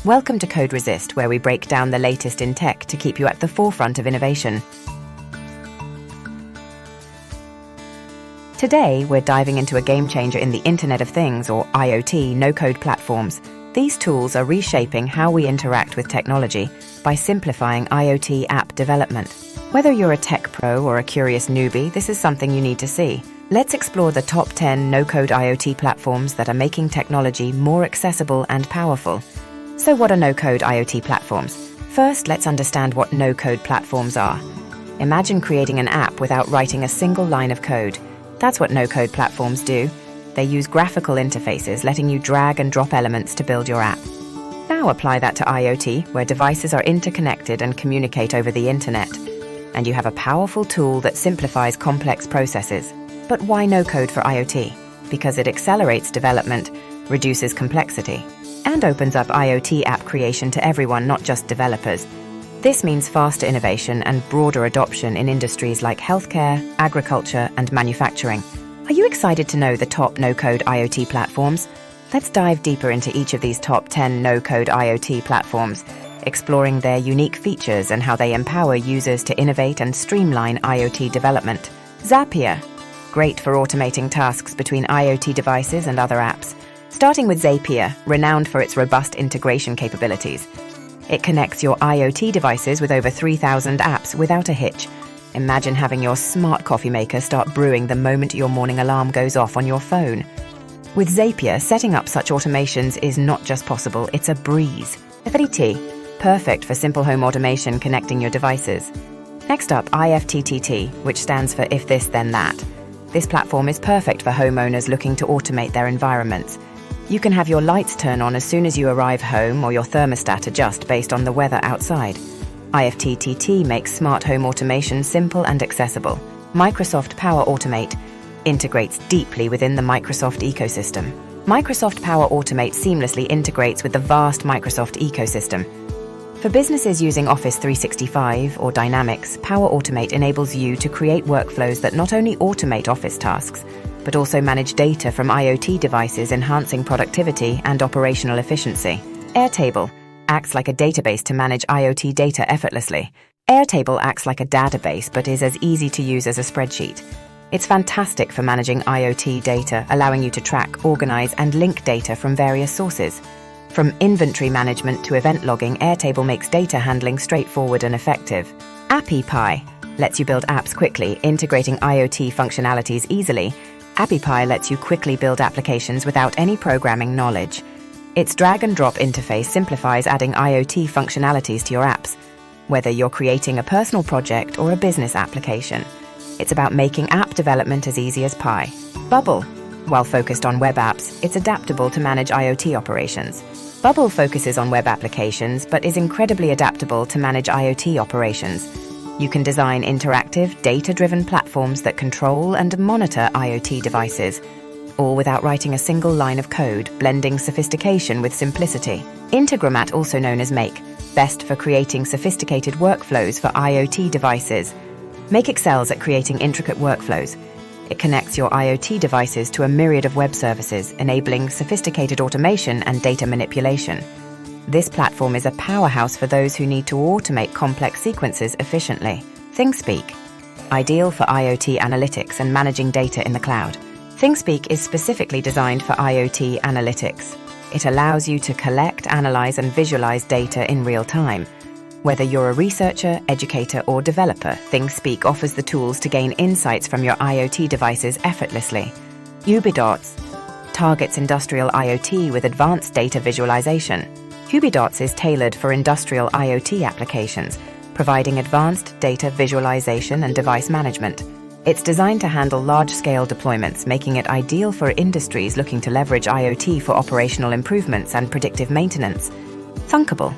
Welcome to Code Resist, where we break down the latest in tech to keep you at the forefront of innovation. Today, we're diving into a game changer in the Internet of Things, or IoT, no-code platforms. These tools are reshaping how we interact with technology by simplifying IoT app development. Whether you're a tech pro or a curious newbie, this is something you need to see. Let's explore the top 10 no-code IoT platforms that are making technology more accessible and powerful. So what are no-code IoT platforms? First, let's understand what no-code platforms are. Imagine creating an app without writing a single line of code. That's what no-code platforms do. They use graphical interfaces, letting you drag and drop elements to build your app. Now apply that to IoT, where devices are interconnected and communicate over the internet. And you have a powerful tool that simplifies complex processes. But why no-code for IoT? Because it accelerates development, reduces complexity, and opens up IoT app creation to everyone, not just developers. This means faster innovation and broader adoption in industries like healthcare, agriculture, and manufacturing. Are you excited to know the top no-code IoT platforms? Let's dive deeper into each of these top 10 no-code IoT platforms, exploring their unique features and how they empower users to innovate and streamline IoT development. Zapier, great for automating tasks between IoT devices and other apps. Starting with Zapier, renowned for its robust integration capabilities. It connects your IoT devices with over 3,000 apps without a hitch. Imagine having your smart coffee maker start brewing the moment your morning alarm goes off on your phone. With Zapier, setting up such automations is not just possible, it's a breeze. FTTT, perfect for simple home automation connecting your devices. Next up, IFTTT, which stands for If This Then That. This platform is perfect for homeowners looking to automate their environments. You can have your lights turn on as soon as you arrive home or your thermostat adjust based on the weather outside. IFTTT makes smart home automation simple and accessible. Microsoft Power Automate integrates deeply within the Microsoft ecosystem. Microsoft Power Automate seamlessly integrates with the vast Microsoft ecosystem. For businesses using Office 365 or Dynamics, Power Automate enables you to create workflows that not only automate office tasks, but also manage data from IoT devices, enhancing productivity and operational efficiency. Airtable acts like a database to manage IoT data effortlessly. Airtable acts like a database but is as easy to use as a spreadsheet. It's fantastic for managing IoT data, allowing you to track, organize, and link data from various sources. From inventory management to event logging, Airtable makes data handling straightforward and effective. Appy Pie lets you build apps quickly, integrating IoT functionalities easily. Appy Pie lets you quickly build applications without any programming knowledge. Its drag-and-drop interface simplifies adding IoT functionalities to your apps, whether you're creating a personal project or a business application. It's about making app development as easy as pie. Bubble. While focused on web apps, it's adaptable to manage IoT operations. Bubble focuses on web applications, but is incredibly adaptable to manage IoT operations. You can design interactive, data-driven platforms that control and monitor IoT devices, all without writing a single line of code, blending sophistication with simplicity. Integromat, also known as Make, best for creating sophisticated workflows for IoT devices. Make excels at creating intricate workflows. It connects your IoT devices to a myriad of web services, enabling sophisticated automation and data manipulation. This platform is a powerhouse for those who need to automate complex sequences efficiently. ThingSpeak, ideal for IoT analytics and managing data in the cloud. ThingSpeak is specifically designed for IoT analytics. It allows you to collect, analyze, and visualize data in real time. Whether you're a researcher, educator, or developer, ThingSpeak offers the tools to gain insights from your IoT devices effortlessly. Ubidots targets industrial IoT with advanced data visualization. Ubidots is tailored for industrial IoT applications, providing advanced data visualization and device management. It's designed to handle large-scale deployments, making it ideal for industries looking to leverage IoT for operational improvements and predictive maintenance. Thunkable.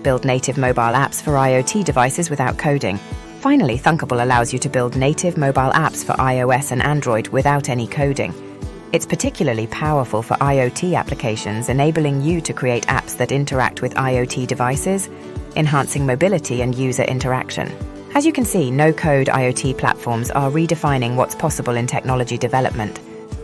Build native mobile apps for IoT devices without coding. Finally, Thunkable allows you to build native mobile apps for iOS and Android without any coding. It's particularly powerful for IoT applications, enabling you to create apps that interact with IoT devices, enhancing mobility and user interaction. As you can see, no-code IoT platforms are redefining what's possible in technology development.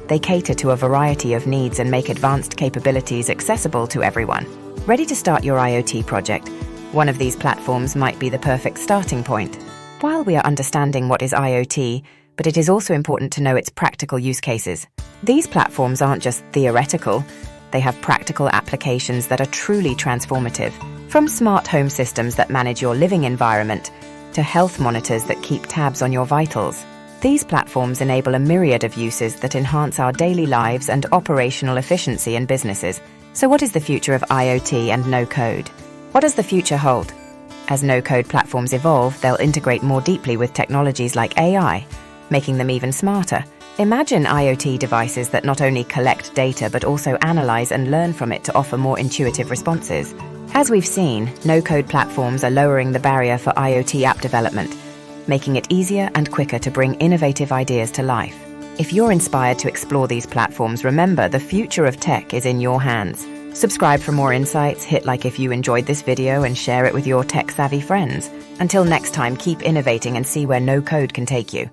They cater to a variety of needs and make advanced capabilities accessible to everyone. Ready to start your IoT project? One of these platforms might be the perfect starting point. While we are understanding what is IoT, but it is also important to know its practical use cases. These platforms aren't just theoretical, they have practical applications that are truly transformative. From smart home systems that manage your living environment to health monitors that keep tabs on your vitals. These platforms enable a myriad of uses that enhance our daily lives and operational efficiency in businesses. So what is the future of IoT and no-code? What does the future hold? As no-code platforms evolve, they'll integrate more deeply with technologies like AI, making them even smarter. Imagine IoT devices that not only collect data but also analyze and learn from it to offer more intuitive responses. As we've seen, no-code platforms are lowering the barrier for IoT app development, making it easier and quicker to bring innovative ideas to life. If you're inspired to explore these platforms, remember the future of tech is in your hands. Subscribe for more insights, hit like if you enjoyed this video, and share it with your tech-savvy friends. Until next time, keep innovating and see where no code can take you.